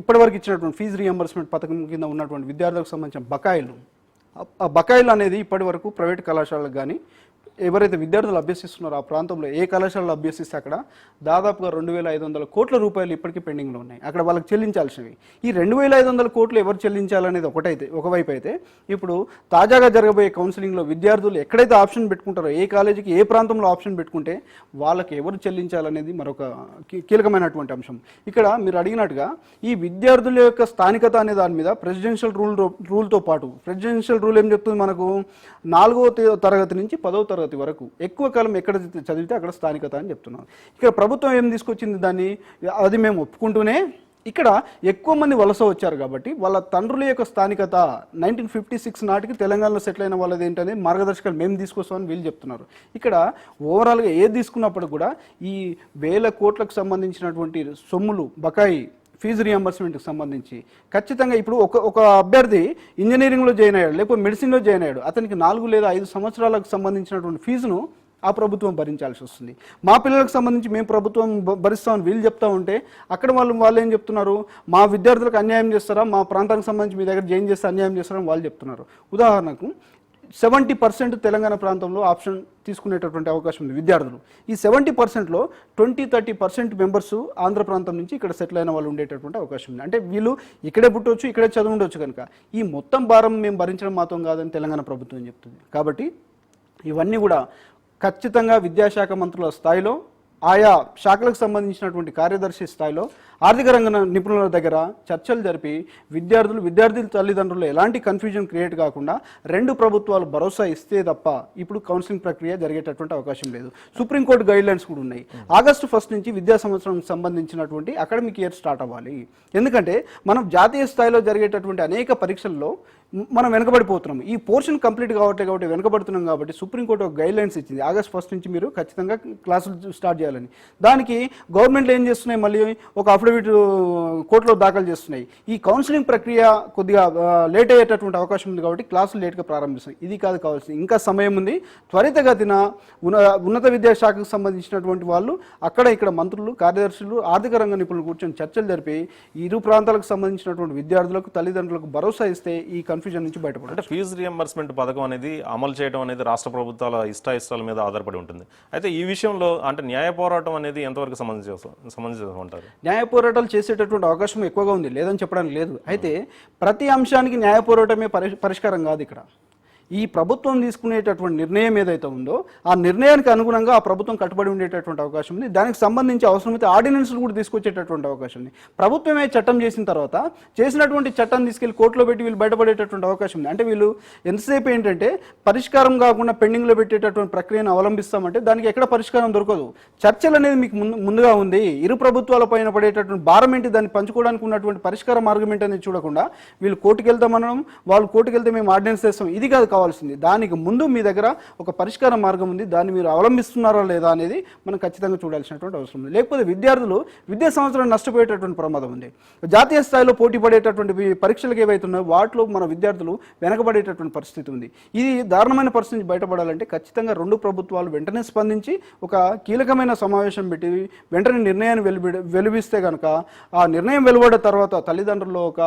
ఇప్పటివరకు ఇచ్చినటువంటి ఫీజు రియంబర్స్మెంట్ పథకం కింద ఉన్నటువంటి విద్యార్థులకు సంబంధించిన బకాయిలు, ఆ బకాయిలు అనేది ఇప్పటి వరకు ప్రైవేట్ కళాశాలకు కానీ ఎవరైతే విద్యార్థులు అభ్యసిస్తున్నారో ఆ ప్రాంతంలో ఏ కళాశాలలో అభ్యసిస్తే అక్కడ దాదాపుగా 2,500 కోట్ల రూపాయలు ఇప్పటికీ పెండింగ్లో ఉన్నాయి. అక్కడ వాళ్ళకి చెల్లించాల్సినవి. ఈ 2,500 కోట్లు ఎవరు చెల్లించాలనేది ఒకవైపు అయితే, ఇప్పుడు తాజాగా జరగబోయే కౌన్సిలింగ్లో విద్యార్థులు ఎక్కడైతే ఆప్షన్ పెట్టుకుంటారో, ఏ కాలేజీకి ఏ ప్రాంతంలో ఆప్షన్ పెట్టుకుంటే వాళ్ళకి ఎవరు చెల్లించాలనేది మరొక కీలకమైనటువంటి అంశం. ఇక్కడ మీరు అడిగినట్టుగా ఈ విద్యార్థుల యొక్క స్థానికత అనే దాని మీద ప్రెసిడెన్షియల్ రూల్తో పాటు, ప్రెసిడెన్షియల్ రూల్ ఏం చెప్తుంది మనకు, 4వ తరగతి నుంచి 10వ తరగతి వరకు ఎక్కువ కాలం ఎక్కడ చదివితే అక్కడ స్థానికత అని చెప్తున్నాం. ఇక్కడ ప్రభుత్వం ఏం తీసుకొచ్చింది దాన్ని, అది మేము ఒప్పుకుంటూనే ఇక్కడ ఎక్కువ మంది వలస వచ్చారు కాబట్టి వాళ్ళ తండ్రుల యొక్క స్థానికత 1956 నాటికి తెలంగాణలో సెటిల్ అయిన వాళ్ళది ఏంటనే మార్గదర్శకాలు మేము తీసుకొస్తామని వీళ్ళు చెప్తున్నారు. ఇక్కడ ఓవరాల్గా ఏది తీసుకున్నప్పుడు కూడా ఈ 1000 కోట్లకు సంబంధించినటువంటి సొమ్ములు బకాయి ఫీజు రియంబర్స్మెంట్కి సంబంధించి ఖచ్చితంగా ఇప్పుడు ఒక అభ్యర్థి ఇంజనీరింగ్లో జాయిన్ అయ్యాడు, లేకపోతే మెడిసిన్లో జాయిన్ అయ్యాడు, అతనికి 4 లేదా 5 సంవత్సరాలకు సంబంధించినటువంటి ఫీజును ఆ ప్రభుత్వం భరించాల్సి వస్తుంది. మా పిల్లలకు సంబంధించి మేము ప్రభుత్వం భరిస్తామని వీళ్ళు చెప్తా ఉంటే అక్కడ వాళ్ళు ఏం చెప్తున్నారు, మా విద్యార్థులకు అన్యాయం చేస్తారా, మా ప్రాంతానికి సంబంధించి మీ దగ్గర జాయిన్ చేస్తే అన్యాయం చేస్తారని వాళ్ళు చెప్తున్నారు. ఉదాహరణకు 70% తెలంగాణ ప్రాంతంలో ఆప్షన్ తీసుకునేటటువంటి అవకాశం ఉంది విద్యార్థులు. ఈ 70%లో 20-30% మెంబర్స్ ఆంధ్ర ప్రాంతం నుంచి ఇక్కడ సెటిల్ అయిన వాళ్ళు ఉండేటటువంటి అవకాశం ఉంది. అంటే వీళ్ళు ఇక్కడే పుట్టవచ్చు, ఇక్కడే చదువు ఉండొచ్చు. కనుక ఈ మొత్తం భారం మేము భరించడం మాత్రం కాదని తెలంగాణ ప్రభుత్వం చెప్తుంది. కాబట్టి ఇవన్నీ కూడా ఖచ్చితంగా విద్యాశాఖ మంత్రుల స్థాయిలో, ఆయా శాఖలకు సంబంధించినటువంటి కార్యదర్శి స్థాయిలో, ఆర్థిక రంగ నిపుణుల దగ్గర చర్చలు జరిపి విద్యార్థుల తల్లిదండ్రులు ఎలాంటి కన్ఫ్యూజన్ క్రియేట్ కాకుండా 2 ప్రభుత్వాలు భరోసా ఇస్తే తప్ప ఇప్పుడు కౌన్సిలింగ్ ప్రక్రియ జరిగేటటువంటి అవకాశం లేదు. సుప్రీంకోర్టు గైడ్లైన్స్ కూడా ఉన్నాయి. ఆగస్టు 1 నుంచి విద్యా సంవత్సరం సంబంధించినటువంటి అకాడమిక్ ఇయర్ స్టార్ట్ అవ్వాలి. ఎందుకంటే మనం జాతీయ స్థాయిలో జరిగేటటువంటి అనేక పరీక్షల్లో మనం వెనకబడిపోతున్నాం. ఈ పోర్షన్ కంప్లీట్ కాబట్టి వెనకబడుతున్నాం. కాబట్టి సుప్రీంకోర్టు ఒక గైడ్లైన్స్ ఇచ్చింది, ఆగస్ట్ 1 నుంచి మీరు ఖచ్చితంగా క్లాసులు స్టార్ట్ చేయాలని. దానికి గవర్నమెంట్లు ఏం చేస్తున్నాయి, మళ్ళీ ఒక అఫిడవిట్ కోర్టులో దాఖలు చేస్తున్నాయి. ఈ కౌన్సిలింగ్ ప్రక్రియ కొద్దిగా లేట్ అయ్యేటటువంటి అవకాశం ఉంది కాబట్టి క్లాసులు లేట్గా ప్రారంభిస్తాయి. ఇది కాదు కావాల్సింది, ఇంకా సమయం ఉంది. త్వరితగతిన ఉన్నత విద్యాశాఖకు సంబంధించినటువంటి వాళ్ళు అక్కడ ఇక్కడ మంత్రులు, కార్యదర్శులు, ఆర్థిక రంగ నిపుణులు కూర్చొని చర్చలు జరిపి ఇరు ప్రాంతాలకు సంబంధించినటువంటి విద్యార్థులకు, తల్లిదండ్రులకు భరోసా ఇస్తే ఈ కన్ఫ్యూజన్ నుంచి బయటపడాలి. అంటే ఫీజు రియంబర్స్మెంట్ పథకం అనేది అమలు చేయడం అనేది రాష్ట్ర ప్రభుత్వాల ఇష్టాయిష్టాల మీద ఆధారపడి ఉంటుంది. అయితే ఈ విషయంలో అంటే న్యాయ పోరాటం అనేది ఎంతవరకు సమంజసం అంటారు? న్యాయ పోరాటాలు చేసేటటువంటి అవకాశం ఎక్కువగా ఉంది, లేదని చెప్పడానికి లేదు. అయితే ప్రతి అంశానికి న్యాయ పోరాటమే పరిష్కారం కాదు. ఇక్కడ ఈ ప్రభుత్వం తీసుకునేటటువంటి నిర్ణయం ఏదైతే ఉందో ఆ నిర్ణయానికి అనుగుణంగా ఆ ప్రభుత్వం కట్టుబడి ఉండేటటువంటి అవకాశం ఉంది. దానికి సంబంధించి అవసరమైతే ఆర్డినెన్స్లు కూడా తీసుకొచ్చేటటువంటి అవకాశం ఉంది. ప్రభుత్వమే చట్టం చేసిన తర్వాత చేసినటువంటి చట్టాన్ని తీసుకెళ్లి కోర్టులో పెట్టి వీళ్ళు బయటపడేటటువంటి అవకాశం ఉంది. అంటే వీళ్ళు ఎంతసేపు ఏంటంటే పరిష్కారం కాకుండా పెండింగ్లో పెట్టేటటువంటి ప్రక్రియను అవలంబిస్తామంటే దానికి ఎక్కడ పరిష్కారం దొరకదు. చర్చలు అనేది మీకు ముందుగా ఉంది. ఇరు ప్రభుత్వాల పైన పడేటటువంటి భారం ఏంటి, దాన్ని పంచుకోవడానికి ఉన్నటువంటి పరిష్కార మార్గం ఏంటనేది చూడకుండా వీళ్ళు కోర్టుకు వెళ్తామనడం, వాళ్ళు కోర్టుకు వెళ్తే మేము ఆర్డినెన్స్ చేస్తాం, ఇది కాదు కావాల్సింది. దానికి ముందు మీ దగ్గర ఒక పరిష్కార మార్గం ఉంది, దాన్ని మీరు అవలంబిస్తున్నారా లేదా అనేది మనం ఖచ్చితంగా చూడాల్సినటువంటి అవసరం ఉంది. లేకపోతే విద్యార్థులు విద్యా సంవత్సరం నష్టపోయేటటువంటి ప్రమాదం ఉంది. జాతీయ స్థాయిలో పోటీ పడేటటువంటి పరీక్షలకు ఏవైతే ఉన్నాయో వాటిలో మన విద్యార్థులు వెనకబడేటటువంటి పరిస్థితి ఉంది. ఇది దారుణమైన పరిస్థితి బయటపడాలంటే ఖచ్చితంగా రెండు ప్రభుత్వాలు వెంటనే స్పందించి ఒక కీలకమైన సమావేశం పెట్టి వెంటనే నిర్ణయాన్ని వెలువిస్తే కనుక ఆ నిర్ణయం వెలువడిన తర్వాత తల్లిదండ్రుల్లో ఒక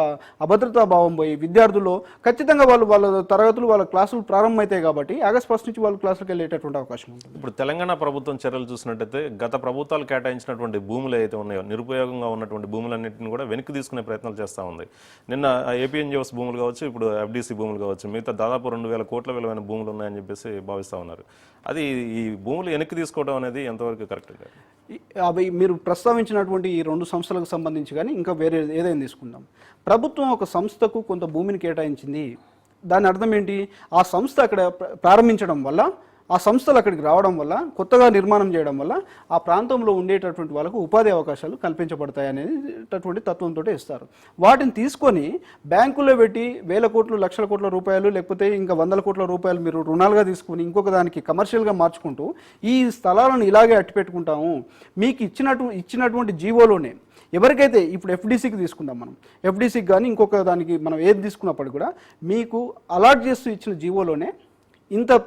అభద్రతా భావం పోయి విద్యార్థుల్లో ఖచ్చితంగా వాళ్ళ తరగతులు వాళ్ళ క్లాసులు ప్రారంభమవుతాయి కాబట్టి ఆగస్టు 1 నుంచి వాళ్ళు క్లాసులకు వెళ్ళేటటువంటి అవకాశం ఉంటుంది. ఇప్పుడు తెలంగాణ ప్రభుత్వం చర్యలు చూసినట్టయితే గత ప్రభుత్వాలు కేటాయించినటువంటి భూములు ఏదైతే ఉన్నాయో నిరుపయోగంగా ఉన్నటువంటి భూములన్నింటినీ కూడా వెనక్కి తీసుకునే ప్రయత్నాలు చేస్తూ ఉంది. నిన్న ఏపీఎన్జిఓస్ భూములు కావచ్చు, ఇప్పుడు ఎఫ్డీసీ భూములు కావచ్చు, మిగతా దాదాపు 2000 కోట్ల విలువైన భూములు ఉన్నాయని చెప్పేసి భావిస్తూ ఉన్నారు. అది ఈ భూములు వెనక్కి తీసుకోవడం అనేది ఎంతవరకు కరెక్ట్? అవి మీరు ప్రస్తావించినటువంటి ఈ రెండు సంస్థలకు సంబంధించి కానీ ఇంకా వేరే ఏదైనా తీసుకుందాం. ప్రభుత్వం ఒక సంస్థకు కొంత భూమిని కేటాయించింది. దాని అర్థం ఏంటి? ఆ సంస్థ అక్కడ ప్రారంభించడం వల్ల, ఆ సంస్థలు అక్కడికి రావడం వల్ల, కొత్తగా నిర్మాణం చేయడం వల్ల ఆ ప్రాంతంలో ఉండేటటువంటి వాళ్ళకు ఉపాధి అవకాశాలు కల్పించబడతాయి అనేటటువంటి తత్వంతో ఇస్తారు. వాటిని తీసుకొని బ్యాంకుల్లో పెట్టి వేల కోట్లు, లక్షల కోట్ల రూపాయలు, లేకపోతే ఇంకా 100 కోట్ల రూపాయలు మీరు రుణాలుగా తీసుకొని ఇంకొక దానికి కమర్షియల్గా మార్చుకుంటూ ఈ స్థలాలను ఇలాగే అట్టిపెట్టుకుంటాము. మీకు ఇచ్చినటువంటి జీవోలోనే ఎవరికైతే ఇప్పుడు ఎఫ్డీసీకి తీసుకుందాం, మనం ఎఫ్డీసీకి కానీ ఇంకొక దానికి మనం ఏది తీసుకున్నప్పుడు కూడా మీకు అలాట్ చేస్తూ ఇచ్చిన జీవోలోనే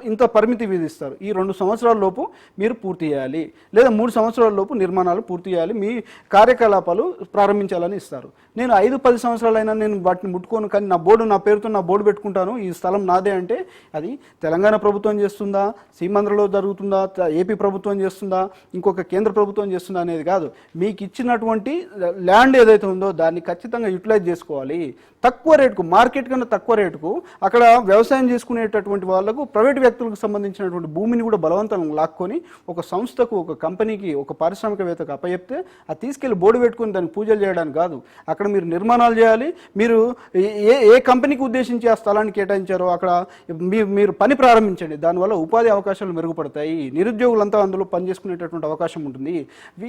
ఇంత పరిమితి విధిస్తారు. ఈ 2 సంవత్సరాల లోపు మీరు పూర్తి చేయాలి, లేదా 3 సంవత్సరాల లోపు నిర్మాణాలు పూర్తి చేయాలి, మీ కార్యకలాపాలు ప్రారంభించాలని ఇస్తారు. నేను 5-10 సంవత్సరాలైనా నేను వాటిని ముట్టుకోను, కానీ నా పేరుతో నా బోర్డు పెట్టుకుంటాను, ఈ స్థలం నాదే అంటే అది తెలంగాణ ప్రభుత్వం చేస్తుందా, సీమాంధ్రలో జరుగుతుందా, ఏపీ ప్రభుత్వం చేస్తుందా, ఇంకొక కేంద్ర ప్రభుత్వం చేస్తుందా అనేది కాదు. మీకు ఇచ్చినటువంటి ల్యాండ్ ఏదైతే ఉందో దాన్ని ఖచ్చితంగా యూటిలైజ్ చేసుకోవాలి. తక్కువ రేటుకు, మార్కెట్ కన్నా తక్కువ రేటుకు అక్కడ వ్యవసాయం చేసుకునేటటువంటి వాళ్ళకు, ప్రైవేట్ వ్యక్తులకు సంబంధించినటువంటి భూమిని కూడా బలవంతంగా లాక్కొని ఒక సంస్థకు, ఒక కంపెనీకి, ఒక పారిశ్రామికవేత్తకు అప్పచెప్తే అది తీసుకెళ్లి బోర్డు పెట్టుకుని దానికి పూజలు చేయడానికి కాదు, అక్కడ మీరు నిర్మాణాలు చేయాలి. మీరు ఏ కంపెనీకి ఉద్దేశించి ఆ స్థలాన్ని కేటాయించారో అక్కడ మీరు పని ప్రారంభించండి. దానివల్ల ఉపాధి అవకాశాలు మెరుగుపడతాయి, నిరుద్యోగులంతా అందులో పనిచేసుకునేటటువంటి అవకాశం ఉంటుంది.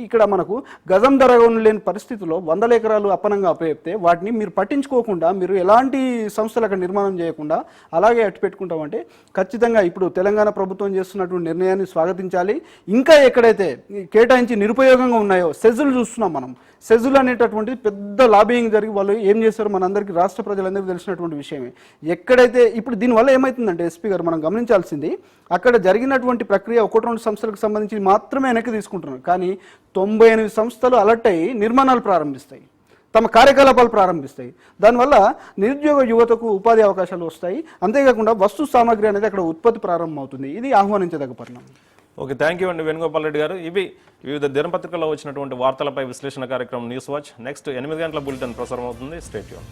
ఇక్కడ మనకు గజం ధర లేని పరిస్థితుల్లో 100 ఎకరాలు అప్పనంగా అప్పచెప్తే వాటిని మీరు పట్టించుకోకుండా, మీరు ఎలాంటి సంస్థలు అక్కడ నిర్మాణం చేయకుండా అలాగే అట్టు పెట్టుకుంటామంటే ఖచ్చితంగా ఇప్పుడు తెలంగాణ ప్రభుత్వం చేస్తున్నటువంటి నిర్ణయాన్ని స్వాగతించాలి. ఇంకా ఎక్కడైతే కేటాయించి నిరుపయోగంగా ఉన్నాయో సెజులు చూస్తున్నాం మనం. సెజులు అనేటటువంటిది పెద్ద లాబింగ్ జరిగి వాళ్ళు ఏం చేశారో మనందరికీ, రాష్ట్ర ప్రజలందరికీ తెలిసినటువంటి విషయమే. ఎక్కడైతే ఇప్పుడు దీనివల్ల ఏమవుతుందంటే ఎస్పీ గారు మనం గమనించాల్సింది, అక్కడ జరిగినటువంటి ప్రక్రియ 1-2 సంస్థలకు సంబంధించి మాత్రమే వెనక్కి తీసుకుంటున్నారు. కానీ 98 సంస్థలు అలర్ట్ అయ్యి నిర్మాణాలు ప్రారంభిస్తాయి, తమ కార్యకలాపాలు ప్రారంభిస్తాయి. దానివల్ల నిరుద్యోగ యువతకు ఉపాధి అవకాశాలు వస్తాయి. అంతేకాకుండా వస్తు సామాగ్రి అనేది అక్కడ ఉత్పత్తి ప్రారంభమవుతుంది. ఇది ఆహ్వానించదగ్గ పరిణామం. ఓకే, థ్యాంక్ యూ అండి వేణుగోపాల్ రెడ్డి గారు. ఇవి వివిధ దినపత్రికల్లో వచ్చినటువంటి వార్తలపై విశ్లేషణ కార్యక్రమం న్యూస్ వాచ్. నెక్స్ట్ 8 గంటల బులెటిన్ ప్రసారం అవుతుంది. Stay tune.